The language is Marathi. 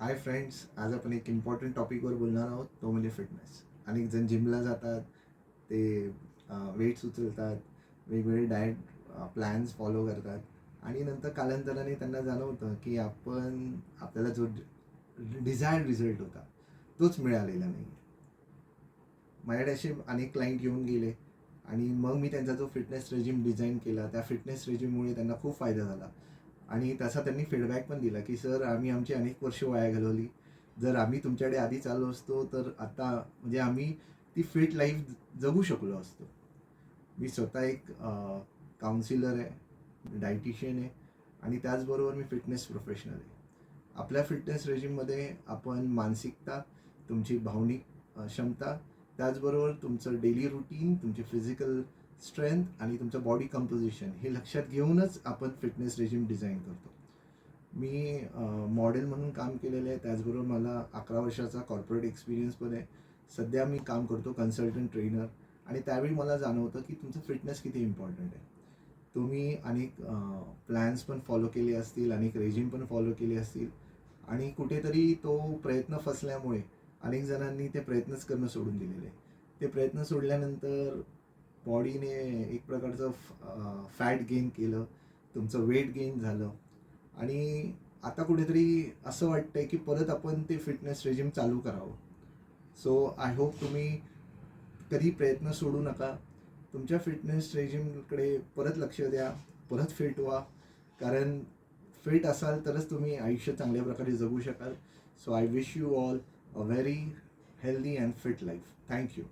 हाय फ्रेंड्स, आज आपण एक इम्पॉर्टंट टॉपिकवर बोलणार आहोत, तो म्हणजे फिटनेस. अनेक जण जिमला जातात, ते वेट्स उचलतात, वेगवेगळे डाएट प्लॅन्स फॉलो करतात आणि नंतर कालांतराने त्यांना जाणवतं की आपल्याला जो डिझायर्ड रिझल्ट होता तोच मिळालेला नाही. माझ्याकडे असे अनेक क्लायंट येऊन गेले आणि मग मी त्यांचा जो फिटनेस रेजिम डिझाईन केला, त्या फिटनेस रेजिममुळे त्यांना खूप फायदा झाला आणि तसा त्यांनी फीडबॅक पण दिला की सर, आम्ही आमची अनेक वर्ष वाया घालवली. जर आम्ही तुमच्याकडे आधीच आलो असतो तर आता म्हणजे आम्ही ती फिट लाईफ जगू शकलो असतो. मी स्वतः एक काउन्सिलर आहे, डायटिशियन आहे आणि त्याचबरोबर मी फिटनेस प्रोफेशनल आहे. आपल्या फिटनेस रेजिममध्ये आपण मानसिकता, तुमची भावनिक क्षमता, त्याचबरोबर तुमचं डेली रुटीन, तुमची फिजिकल स्ट्रेंथ आणि तुमचं बॉडी कंपोजिशन हे लक्षात घेऊनच आपण फिटनेस रेजिम डिझाईन करतो. मी मॉडेल म्हणून काम केलेलं आहे, त्याचबरोबर मला 11 वर्षाचा कॉर्पोरेट एक्सपिरियन्स पण आहे. सध्या मी काम करतो कन्सल्टंट ट्रेनर आणि त्यावेळी मला जाणवतं की तुमचं फिटनेस किती इम्पॉर्टंट आहे. तुम्ही अनेक प्लॅन्स पण फॉलो केले असतील, अनेक रेजिम पण फॉलो केले असतील आणि कुठेतरी तो प्रयत्न फसल्यामुळे अनेक जणांनी ते प्रयत्नच करणं सोडून दिलेले आहे. ते प्रयत्न सोडल्यानंतर बॉडीने एक प्रकारचं फॅट गेन केलं, तुमचं वेट गेन झालं आणि आता कुठेतरी असं वाटतंय की परत आपण ते फिटनेस रेजिम चालू करावं. सो आय होप तुम्ही कधी प्रयत्न सोडू नका. तुमच्या फिटनेस रेजिमकडे परत लक्ष द्या, परत फिट व्हा. कारण फिट असाल तरच तुम्ही आयुष्य चांगल्या प्रकारे जगू शकाल. So I wish you all a very healthy and fit life. Thank you.